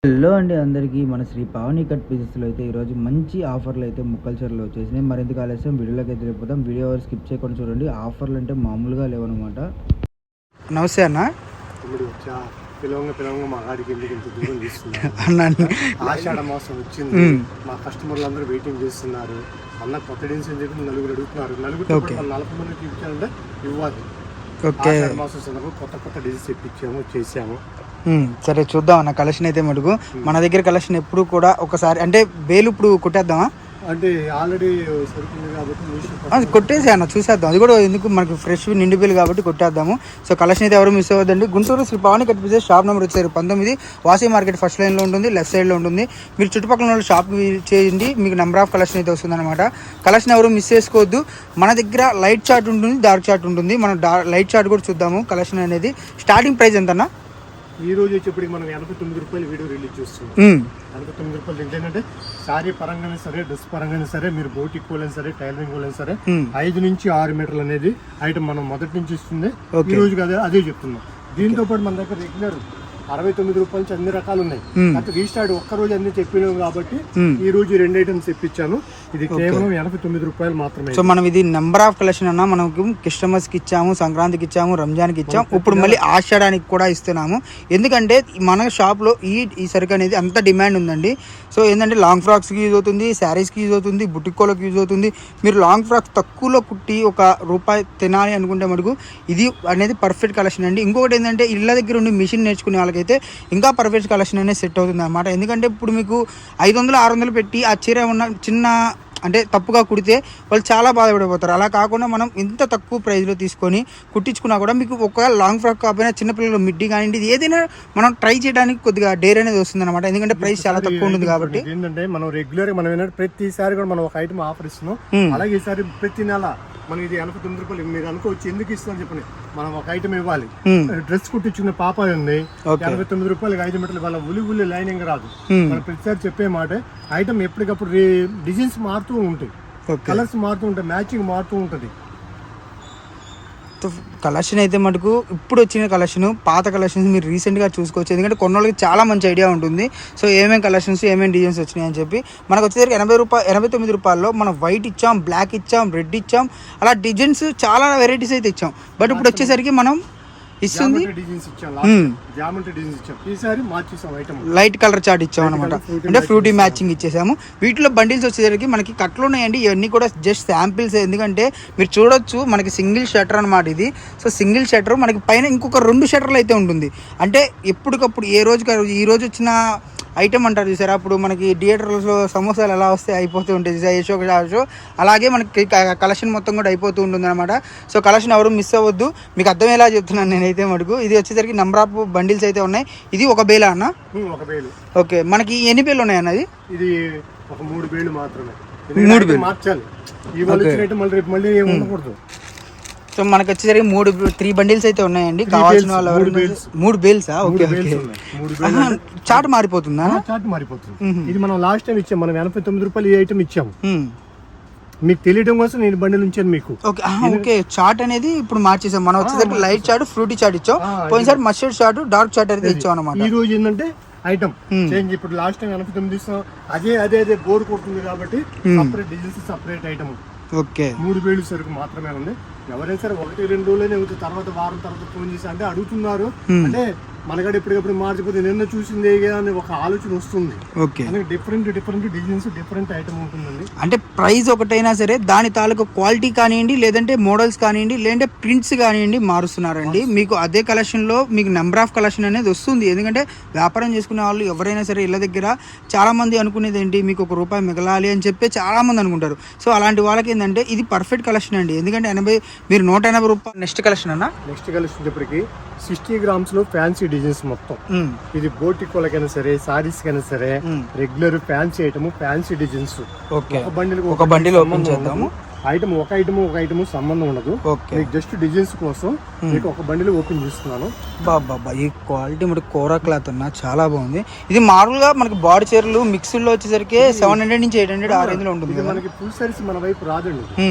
Hello అండి అందరికీ మన శ్రీ పావని కట్ పీసెస్లో అయితే ఈరోజు మంచి ఆఫర్లు అయితే ముక్కల చీరలు వచ్చేసినాయి. మరింత ఆలస్యం వీడియోలోకి అయితే వెళ్ళిపోతాం. వీడియో స్కిప్ చేయకుండా చూడండి. ఆఫర్లు అంటే మామూలుగా లేవన్నమాట. నమస్తే అన్న. ఆషాఢ మాసం వచ్చింది, మా కస్టమర్లు అందరూ వెయిటింగ్ చేస్తున్నారు. అన్న కొత్త డిజైన్స్ అని చెప్పి నలుగురు అడుగుతున్నారు. నలుగురు 40 మందికి ఇచ్చానంటే ఇవ్వాలి. ఆషాఢ మాసం సందర్భంగా కొత్త డిజైన్స్ తెప్పించాము, చేసాము. సరే చూద్దాం అన్న. కలెక్షన్ అయితే మటుకు మన దగ్గర కలెక్షన్ ఎప్పుడు కూడా ఒకసారి అంటే బేలు ఇప్పుడు కొట్టేద్దామా? అంటే ఆల్రెడీ సరిపోయింది కాబట్టి కొట్టేసి అన్న చూసేద్దాం. అది కూడా ఎందుకు మనకు ఫ్రెష్ నిండిపోయి కాబట్టి కొట్టేద్దాము. సో కలెక్షన్ అయితే ఎవరు మిస్ అవ్వద్దండి. Guntur Shri Pavani cut pieces shop number వచ్చారు 19 వాసీ మార్కెట్ ఫస్ట్ లైన్లో ఉంటుంది, లెఫ్ట్ సైడ్లో ఉంటుంది. మీరు చుట్టుపక్కల ఉన్న షాప్ చేయండి, మీకు నెంబర్ ఆఫ్ కలెక్షన్ అయితే వస్తుంది అనమాట. కలెక్షన్ ఎవరు మిస్ చేసుకోవద్దు. మన దగ్గర లైట్ చార్ట్ ఉంటుంది, డార్క్ చార్ట్ ఉంటుంది. మనం లైట్ చార్ట్ కూడా చూద్దాము. కలెక్షన్ అనేది స్టార్టింగ్ ప్రైస్ ఎంత అన్న? ఈ రోజు వచ్చేప్పటికి మనం 89 రూపాయలు వీడియో రిలీజ్ చేస్తున్నాం. 89 రూపాయలు ఏంటంటే సారీ పరంగానే సరే, డ్రెస్ పరంగానే సరే, మీరు బోటిక్ వాళ్ళని సరే, టైలరింగ్ వాళ్ళని సరే 5 నుంచి 6 మీటర్లు అనేది ఐటమ్ మనం మొదటి నుంచి ఇస్తుంది. ఈ రోజు కదా అదే చెప్తున్నాం. దీంతో పాటు మన దగ్గర రెగ్యులర్ 69 రూపాయల నుంచి అన్ని రకాలు ఉన్నాయి. అయితే రీస్టార్ట్ ఒక్క రోజు అన్ని చెప్పినాం కాబట్టి ఈ రోజు 2 ఐటమ్స్ తెప్పించాను. ఇది కేవలం 89 రూపాయలు మాత్రమే. సో మనం ఇది నెంబర్ ఆఫ్ కలెక్షన్ అన్నా మనకు క్రిస్టమస్ కి ఇచ్చాము, సంక్రాంతికి ఇచ్చాము, రంజాన్కి ఇచ్చాము, ఇప్పుడు మళ్ళీ ఆషాఢానికి కూడా ఇస్తున్నాము. ఎందుకంటే మన షాప్ లో ఈ సరుకు అనేది అంత డిమాండ్ ఉందండి. సో ఏంటంటే లాంగ్ ఫ్రాక్స్ కి యూజ్ అవుతుంది, శారీస్ కి యూజ్ అవుతుంది, బుటికోలకు యూజ్ అవుతుంది. మీరు లాంగ్ ఫ్రాక్స్ తక్కువలో కుట్టి ₹1 తినాలి అనుకుంటే మటుకు ఇది అనేది పర్ఫెక్ట్ కలెక్షన్ అండి. ఇంకొకటి ఏంటంటే ఇళ్ళ దగ్గర ఉండి మిషన్ నేర్చుకునే వాళ్ళకైతే ఇంకా పర్ఫెక్ట్ కలెక్షన్ అనేది సెట్ అవుతుంది అనమాట. ఎందుకంటే ఇప్పుడు మీకు 500-600 పెట్టి ఆ చీర ఉన్న చిన్న అంటే తప్పుగా కుడితే వాళ్ళు చాలా బాధపడిపోతారు. అలా కాకుండా మనం ఇంత తక్కువ ప్రైస్లో తీసుకొని కుట్టించుకున్నా కూడా మీకు ఒకవేళ లాంగ్ ఫ్రాక్ కాకపోయినా చిన్నపిల్లలు మిడ్డీ కానివ్వండి ఏదైనా మనం ట్రై చేయడానికి కొద్దిగా డేర్ అనేది వస్తుంది అనమాట. ఎందుకంటే ప్రైస్ చాలా తక్కువ ఉంటుంది కాబట్టి. ఏంటంటే మనం రెగ్యులర్ మనం ఏంటంటే ప్రతిసారి కూడా మనం ఒక ఐటమ్ ఆఫర్ ఇస్తున్నాం. అలాగే ఈసారి ప్రతి నెల మనం ఇది 89 రూపాయలు మీరు అనుకోవచ్చు ఎందుకు ఇస్తాం చెప్పండి. మనం ఒక ఐటమ్ ఇవ్వాలి. డ్రెస్ కుట్టించుకున్న పాప ఉంది 89 రూపాయలకి 5 మీటర్లు వాళ్ళ ఉలి లైనింగ్ రాదు. మనం ప్రతిసారి చెప్పే మాట ఐటమ్ ఎప్పటికప్పుడు డిజైన్స్ మారుతూ ఉంటాయి, కలర్స్ మారుతూ ఉంటాయి, మ్యాచింగ్ మారుతూ ఉంటుంది. కలెక్షన్ అయితే మటుకు ఇప్పుడు వచ్చిన కలెక్షన్ పాత కలెక్షన్స్ మీరు రీసెంట్గా చూసుకోవచ్చు. ఎందుకంటే కొన్నోళ్ళకి చాలా మంచి ఐడియా ఉంటుంది. సో ఏమేమి కలెక్షన్స్ ఏమేమి డిజైన్స్ వచ్చినాయి అని చెప్పి మనకు వచ్చేసరికి 89 రూపాయల్లో మనం వైట్ ఇచ్చాం, బ్లాక్ ఇచ్చాం, రెడ్ ఇచ్చాం, అలా డిజైన్స్ చాలా వెరైటీస్ అయితే ఇచ్చాం. బట్ ఇప్పుడు వచ్చేసరికి మనం ఇస్తుంది లైట్ కలర్ చార్ట్ ఇచ్చాం అనమాట. అంటే ఫ్రూటీ మ్యాచింగ్ ఇచ్చేసాము. వీటిలో బండిల్స్ వచ్చేసరికి మనకి కట్లు ఉన్నాయండి. ఇవన్నీ కూడా జస్ట్ శాంపిల్స్. ఎందుకంటే మీరు చూడొచ్చు మనకి సింగిల్ షట్టర్ అనమాట ఇది. సో సింగిల్ షట్టర్ మనకి పైన ఇంకొక 2 షట్టర్లు అయితే ఉంటుంది. అంటే ఎప్పటికప్పుడు ఏ రోజుకి ఈ రోజు వచ్చిన ఐటమ్ అంటారు చూసారా, అప్పుడు మనకి థియేటర్లో సమోసాలు ఎలా వస్తే అయిపోతూ ఉంటాయి షో, అలాగే మనకి కలెక్షన్ మొత్తం కూడా అయిపోతూ ఉంటుంది అనమాట. సో కలెక్షన్ ఎవరు మిస్ అవ్వద్దు. మీకు అర్థమయ్యేలా చెప్తున్నాను నేనైతే మటుకు. ఇది వచ్చేసరికి నెంబర్ ఆఫ్ బండిల్స్ అయితే ఉన్నాయి. ఇది ఒక బేలా అన్న? ఒక బేలు. ఓకే, మనకి ఎన్ని బేలు ఉన్నాయి అన్నది? ఇది ఒక 3 బేలు మాత్రమే. 3 బేలు మార్చాలి. మళ్ళీ ఉండకూడదు. సో మనకి వచ్చేసరికి 3 బండిల్స్ అయితే ఉన్నాయండి. కావాల్సిన వాళ్ళు 3 బేల్సా? Okay okay. చార్ట్ మారిపోతుందా? చార్ట్ మారిపోతుంది. ఇది మనం లాస్ట్ టైం ఇచ్చాం. మనం 89 రూపాయలు ఈ ఐటమ్ ఇచ్చాము. మీకు తెలియడం కోసం నేను బండిల్ ఉంచాను మీకు. ఓకే, చార్ట్ అనేది ఇప్పుడు మార్చేసాం. మనం వచ్చేసరికి లైట్ చార్ట్, ఫ్రూటీ చార్ట్ ఇచ్చాం. పోయినసారి మస్టర్డ్ చార్ట్, డార్క్ చార్ట్ అనేది ఇచ్చాం అనమాట. ఈ రోజు ఏంటంటే ఐటమ్ చేంజ్. ఇప్పుడు లాస్ట్ టైం 89 ఇస్తాం. అదే బోర్ కొడుతుంది కాబట్టి separate designs, separate item. Okay, 3 వేలు సరుకు మాత్రమే ఉంది. ఎవరైనా సరే 1-2 రోజులనే అవుతుంది. తర్వాత వారం తర్వాత ఫోన్ చేసి అంటే అడుగుతున్నారు. అంటే మనగడ ఎప్పటికప్పుడు మార్చిపోతే నిన్న చూసిందే అని ఒక ఆలోచన వస్తుంది. Okay, different designs, different item ఉంటుందండి. అంటే ప్రైస్ ఒకటైనా సరే దాని తాలూకు క్వాలిటీ కానివ్వండి, లేదంటే మోడల్స్ కానివ్వండి, లేదంటే ప్రింట్స్ కానివ్వండి మారుస్తున్నారండి. మీకు అదే కలెక్షన్లో మీకు నెంబర్ ఆఫ్ కలెక్షన్ అనేది వస్తుంది. ఎందుకంటే వ్యాపారం చేసుకునే వాళ్ళు ఎవరైనా సరే ఇళ్ళ దగ్గర చాలా మంది అనుకునేది ఏంటి, మీకు ₹1 మిగలాలి అని చెప్పి చాలా మంది అనుకుంటారు. సో అలాంటి వాళ్ళకి ఏంటంటే ఇది పర్ఫెక్ట్ కలెక్షన్ అండి. ఎందుకంటే మీరు ₹180. నెక్స్ట్ కలెక్షన్ అన్న? నెక్స్ట్ కలెక్షన్ చెప్పటికి 60 గ్రామ్స్ లో ఫ్యాన్సీ డిజైన్స్ మొత్తం. ఇది బోటిక్ వాళ్ళకైనా సరే, సారీస్ కైనా సరే, regular fancy item, fancy designs. ఒక బండిల్ ఓపెన్ చేద్దాము. ఐటమ్ ఒక ఐటమ్ సంబంధం ఉండదు. ఓకే, మీకు జస్ట్ డిజైన్స్ కోసం మీకు ఒక బండిల్ ఓపెన్ చేస్తున్నాను. బాబా ఈ క్వాలిటీ మరి కోరా క్లాత్ అన్న చాలా బాగుంది. ఇది మామూలుగా మనకి బాడీ చీరలు మిక్స్డ్ లో వచ్చేసరికి 700 నుంచి 800 ఆ రేంజ్ లో ఉంటుంది. ఇది మనకి ఫుల్ సారీస్ మన వైపు రాదండి,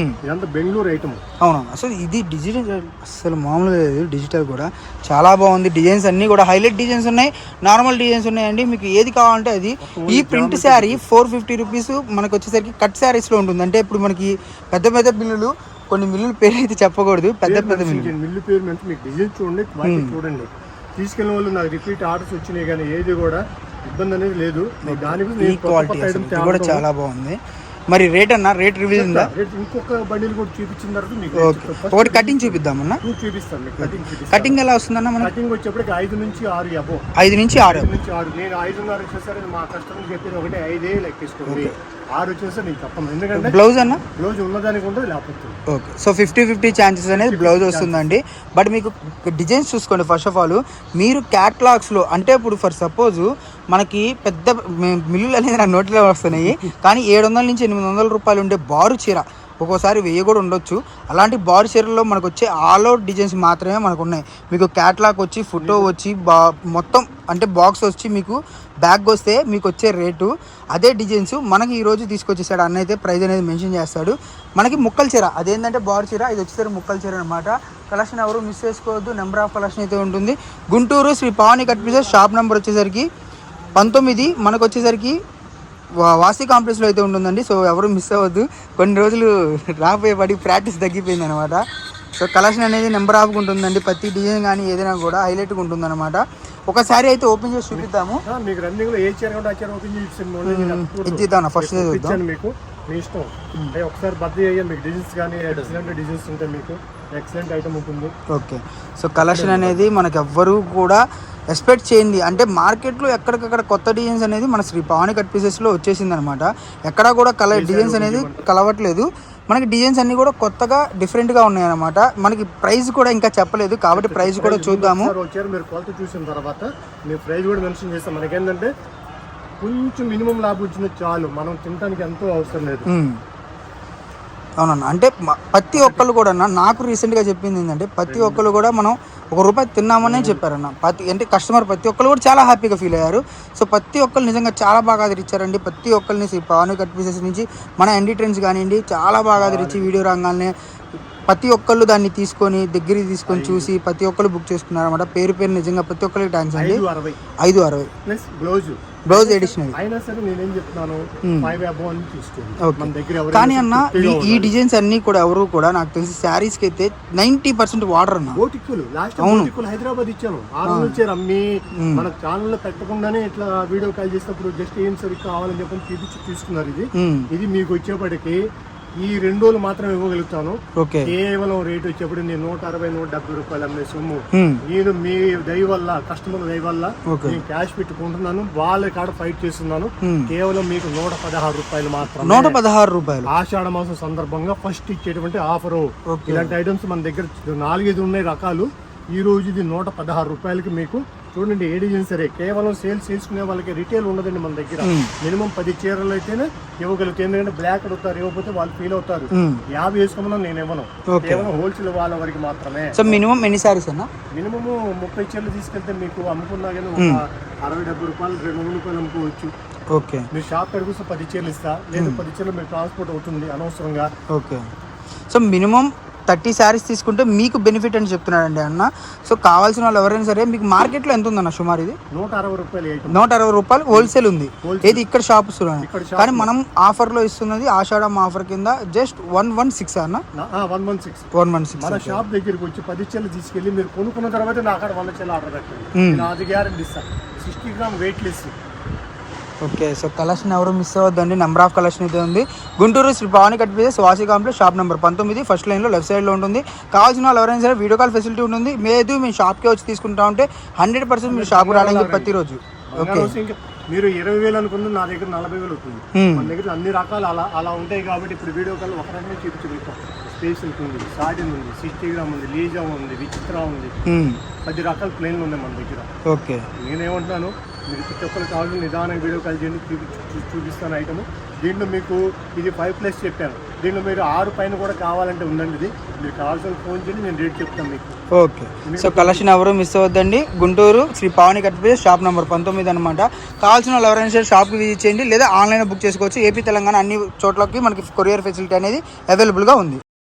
ఇదంతా బెంగళూరు ఐటమ్. అవునవును, అసలు ఇది డిజిటల్ అసలు మామూలుగా లేదు, డిజిటల్ కూడా చాలా బాగుంది. డిజైన్స్ అన్ని కూడా హైలైట్ డిజైన్స్ ఉన్నాయి, నార్మల్ డిజైన్స్ ఉన్నాయండి. మీకు ఏది కావాలంటే అది. ఈ ప్రింట్ శారీ 450 రూపీస్ మనకు వచ్చేసరికి కట్ శారీస్ లో ఉంటుంది. అంటే ఇప్పుడు మనకి పెద్ద పెద్ద బిల్లులు, కొన్ని మిల్లుల పేరు అయితే చెప్పకూడదు, పెద్ద పెద్ద మిల్లు పేరు అంటే మీకు డిజైన్ చూడండి, క్వాలిటీ చూడండి. తీసుకెళ్ళిన వాళ్ళు నాకు రిపీట్ ఆర్డర్స్ వచ్చినాయి కానీ ఏది కూడా ఇబ్బంది అనేది లేదు. ఈ క్వాలిటీ కూడా చాలా బాగుంది. మరి రేట్ అన్న, రేట్ రివ్యూ ఉందా? ఇంకొక బండిల్ కూడా చూపించిన తర్వాత మీకు ఒకటి కటింగ్ చూపిద్దామన్నా. చూపిస్తాను మీకు కటింగ్ ఎలా వస్తుందన్న? మన కటింగ్ వచ్చేప్పటికి 5 నుంచి 6 అబో. 5 నుంచి 6. నేను 5.5 వచ్చేసరి మా కస్టమర్ చెప్పేది ఒకటే 5 లెక్కేసుకోండి. 6 వచ్చేసరి నేను చెప్పను, ఎందుకంటే బ్లౌజ్ అన్న బ్లౌజ్ ఉన్నదానికి ఉంటుంది లేకపోతే. ఓకే, సో 50-50 ఛాన్సెస్ అనేది బ్లౌజ్ వస్తుందండి. బట్ మీకు డిజైన్స్ చూసుకోండి. ఫస్ట్ ఆఫ్ ఆల్ మీరు క్యాట్లాగ్స్లో అంటే ఇప్పుడు ఫర్ సపోజ్ మనకి పెద్ద మిల్లులు అనేది నా నోట్లో వస్తున్నాయి, కానీ 700 నుంచి 800 రూపాయలు ఉండే బారు చీర ఒక్కోసారి 1000 కూడా ఉండొచ్చు. అలాంటి బారు చీరల్లో మనకు వచ్చే ఆల్ అవుట్ డిజైన్స్ మాత్రమే మనకు ఉన్నాయి. మీకు క్యాట్లాగ్ వచ్చి, ఫోటో వచ్చి, మొత్తం అంటే బాక్స్ వచ్చి మీకు బ్యాగ్ వస్తే మీకు వచ్చే రేటు అదే డిజైన్స్ మనకి ఈరోజు తీసుకొచ్చేసాడు అన్న. అయితే ప్రైస్ అనేది మెన్షన్ చేస్తాడు. మనకి ముక్కల చీర అదేంటంటే బారు చీర, ఇది వచ్చేసరికి ముక్కల చీర అనమాట. కలెక్షన్ ఎవరు మిస్ చేసుకోవద్దు, నెంబర్ ఆఫ్ కలెక్షన్ అయితే ఉంటుంది. Guntur Shri Pavani cut pieces, shop number వచ్చేసరికి 19, మనకు వచ్చేసరికి వాసి కాంప్లెక్స్లో అయితే ఉంటుందండి. సో ఎవరు మిస్ అవ్వద్దు. కొన్ని రోజులు రాబోయేపడి ప్రాక్టీస్ తగ్గిపోయింది అనమాట. సో కలెక్షన్ అనేది నెంబర్ ఆఫ్ ఉంటుందండి. ప్రతి డిజైన్ కానీ ఏదైనా కూడా హైలైట్గా ఉంటుంది అనమాట. ఒకసారి అయితే ఓపెన్ చేసి చూపిద్దాము. మీకు రన్నింగ్ లో ఏ చీర కూడా ఆ చీర ఓపెన్ చేసి ఇద్దాం ఫస్ట్ చూద్దాం. మీకు మీ ఇష్టం, ఒకసారి బద్దీ అయ్యాను. మీకు డిజైన్స్ కానీ ఎక్సలెంట్ డిజైన్స్ ఉంటాయి, మీకు ఎక్సలెంట్ ఐటమ్ ఉంటుంది. ఓకే, సో కలెక్షన్ అనేది మనకు ఎవ్వరు కూడా ఎక్స్పెక్ట్ చేయండి. అంటే మార్కెట్లో ఎక్కడికక్కడ కొత్త డిజైన్స్ అనేది మన శ్రీ పావని కట్ పీసెస్లో వచ్చేసింది అనమాట. ఎక్కడా కూడా డిజైన్స్ అనేది కలవట్లేదు. మనకి డిజైన్స్ అన్ని కూడా కొత్తగా డిఫరెంట్గా ఉన్నాయన్నమాట. మనకి ప్రైస్ కూడా ఇంకా చెప్పలేదు, కాబట్టి ప్రైస్ కూడా చూద్దాము. మీరు కొలత చూసిన తర్వాత మీరు ప్రైస్ కూడా మెన్షన్ చేస్తాం. మనకేంటంటే కొంచెం మినిమం లాభం వచ్చింది చాలు, మనం తినడానికి ఎంతో అవసరం లేదు. అవునన్నా, అంటే ప్రతి ఒక్కళ్ళు కూడా నాకు రీసెంట్గా చెప్పింది ఏంటంటే ప్రతి ఒక్కళ్ళు కూడా మనం ₹1 తిన్నామనే చెప్పారన్న. అంటే కస్టమర్ ప్రతి ఒక్కళ్ళు కూడా చాలా హ్యాపీగా ఫీల్ అయ్యారు. సో ప్రతి ఒక్కళ్ళు నిజంగా చాలా బాగా ఆదరించారండి. ప్రతి ఒక్కరిని పావని కట్ పీసెస్ నుంచి మన ఎన్డీ ట్రెండ్స్ కానివ్వండి చాలా బాగా ఆదరించి వీడియో రంగాల్నే ప్రతి ఒక్కళ్ళు దాన్ని తీసుకొని దగ్గరికి తీసుకొని చూసి ప్రతి ఒక్కళ్ళు బుక్ చేసుకున్నారు అనమాట. పేరు నిజంగా ప్రతి ఒక్కరికి థ్యాంక్స్ అండి. 560 బ్లౌజ్ ఎడిషనల్ అయినా సరే నేనేం చెప్తున్నాను, 5 అబౌవ్ అని తీసుకోండి. కానీ అన్న ఈ డిజైన్స్ అన్ని కూడా ఎవరు కూడా నాకు తెలిసి శారీస్ కి అయితే 90% వాటర్ అన్న. అవును, హైదరాబాద్ ఇచ్చాను 6 నుంచి అమ్మి మన ఛానల్ లో పెట్టకుండానే ఇట్లా వీడియో కాల్ చేసినప్పుడు జస్ట్ ఏం సరి కావాలని చెప్పి తీసుకున్నారు. ఇది మీకు వచ్చేప్పటికి ఈ 2 రోజులు మాత్రం ఇవ్వగలుగుతాను. కేవలం రేట్ వచ్చేప్పుడు నేను 160-170 రూపాయలు అమ్మే సొమ్ము నేను మీ దయ వల్ల, కస్టమర్ దయ వల్ల నేను క్యాష్ పెట్టుకుంటున్నాను. వాళ్ళ కాడ ఫైట్ చేస్తున్నాను. కేవలం మీకు 116 రూపాయలు మాత్రం. 116 రూపాయలు ఆషాఢ మాసం సందర్భంగా ఫస్ట్ ఇచ్చేటువంటి ఆఫర్. ఇలాంటి ఐటమ్స్ మన దగ్గర 4-5 ఉన్నాయి రకాలు. ఈ రోజు ఇది 116 రూపాయలకి మీకు చూడండి. ఏ డిజైన్ సరే కేవలం సేల్స్ చేసుకునే వాళ్ళకి రిటైల్ ఉండదండి మన దగ్గర. మినిమం 10 చీరలు అయితేనే ఇవ్వగలుగుతాయి. ఎందుకంటే బ్లాక్ అడుగుతారు, ఇవ్వకపోతే వాళ్ళు ఫీల్ అవుతారు. 50 వేసుకోమన్నా నేను ఇవ్వను, కేవలం హోల్సేల్ వాళ్ళ వరకు మాత్రమే. సో మినిమం ఎన్ని సారీస్ అన్న? మినిమం 30 చీరలు తీసుకెళ్తే మీకు అమ్ముకున్నా కానీ 60-70 రూపాయలు, 200 రూపాయలు అమ్ముకోవచ్చు. ఓకే, మీరు షాప్ కడుగుస్తే 10 చీరలు ఇస్తా, లేదు 10 చీరలు మీరు ట్రాన్స్పోర్ట్ అవుతుంది అనవసరంగా. ఓకే, సో మినిమం 30 శారీస్ తీసుకుంటే మీకు బెనిఫిట్ అని చెప్తున్నాడండి అన్న. సో కావాల్సిన వాళ్ళు ఎవరైనా సరే మీకు మార్కెట్లో ఎంత ఉందన్న సుమారు? ఇది 160 రూపాయలు హోల్సేల్ ఉంది. ఏది ఇక్కడ షాప్స్, కానీ మనం ఆఫర్లో ఇస్తున్నది ఆషాఢం ఆఫర్ కింద జస్ట్ 116 అన్న. 116 మన షాప్ దగ్గరికి వచ్చి 10 చీరలు తీసుకెళ్ళి మీరు కొనుక్కున్న తర్వాత నా అక్కడ 100 చీరలు ఆర్డర్ పెట్టండి, అది గ్యారెంటీ ఇస్తాను. 60 gram weight less. Okay, so collection ఎవరు మిస్ అవ్వద్దండి. నెంబర్ ఆఫ్ కలెక్షన్ అయితే ఉంది. గుంటూరు శ్రీ పావని కట్ పీసెస్, వాసి కాంప్లెక్స్, షాప్ నెంబర్ 19, ఫస్ట్ లైన్లో లెఫ్ట్ సైడ్లో ఉంటుంది. కావాల్సిన వాళ్ళు ఎవరైనా సరే వీడియో కాల్ ఫెసిలిటీ ఉంటుంది. లేదు మేము షాప్కి వచ్చి తీసుకుంటా ఉంటే 100% మీరు షాప్కి రావడానికి ప్రతిరోజు. ఓకే, మీరు 20,000 అనుకుంటే నా దగ్గర 40,000 అవుతుంది. మన దగ్గర అన్ని రకాలు అలా ఉంటాయి. కాబట్టి ఇప్పుడు వీడియో కాల్ ఒక రకంగా చూపించగలుగుతాం. స్పేస్ ఉంది, సాటిన్ ఉంది, 60 గ్రామ్ ఉంది, లీజా ఉంది, విచిత్ర ఉంది, 10 రకాల ప్లేన్లు ఉన్నాయి మన దగ్గర. ఓకే, నేనేమంటున్నాను, మీరు ప్రతి ఒక్కరు కావాలి నిదానంగా వీడియో కాల్ చేయండి, చూపిస్తాను ఐటమ్. దీంట్లో మీకు ఇది 5+ చెప్పాను. దీనిలో మీరు 6 పైన కూడా కావాలంటే ఉందండి. ఇది మీరు కావాల్సిన ఫోన్ చేయండి, నేను రేట్ చెప్తాను మీకు. ఓకే. సో కలెక్షన్ ఎవరు మిస్ అవ్వద్దండి. Guntur Shri Pavani cut pieces shop number 19 అనమాట. కావాల్సిన వాళ్ళు ఎవరైనా సరే షాప్కి విజిట్ చేయండి, లేదా ఆన్లైన్ బుక్ చేసుకోవచ్చు. ఏపీ తెలంగాణ అన్ని చోట్లకి మనకి కొరియర్ ఫెసిలిటీ అనేది అవైలబుల్గా ఉంది.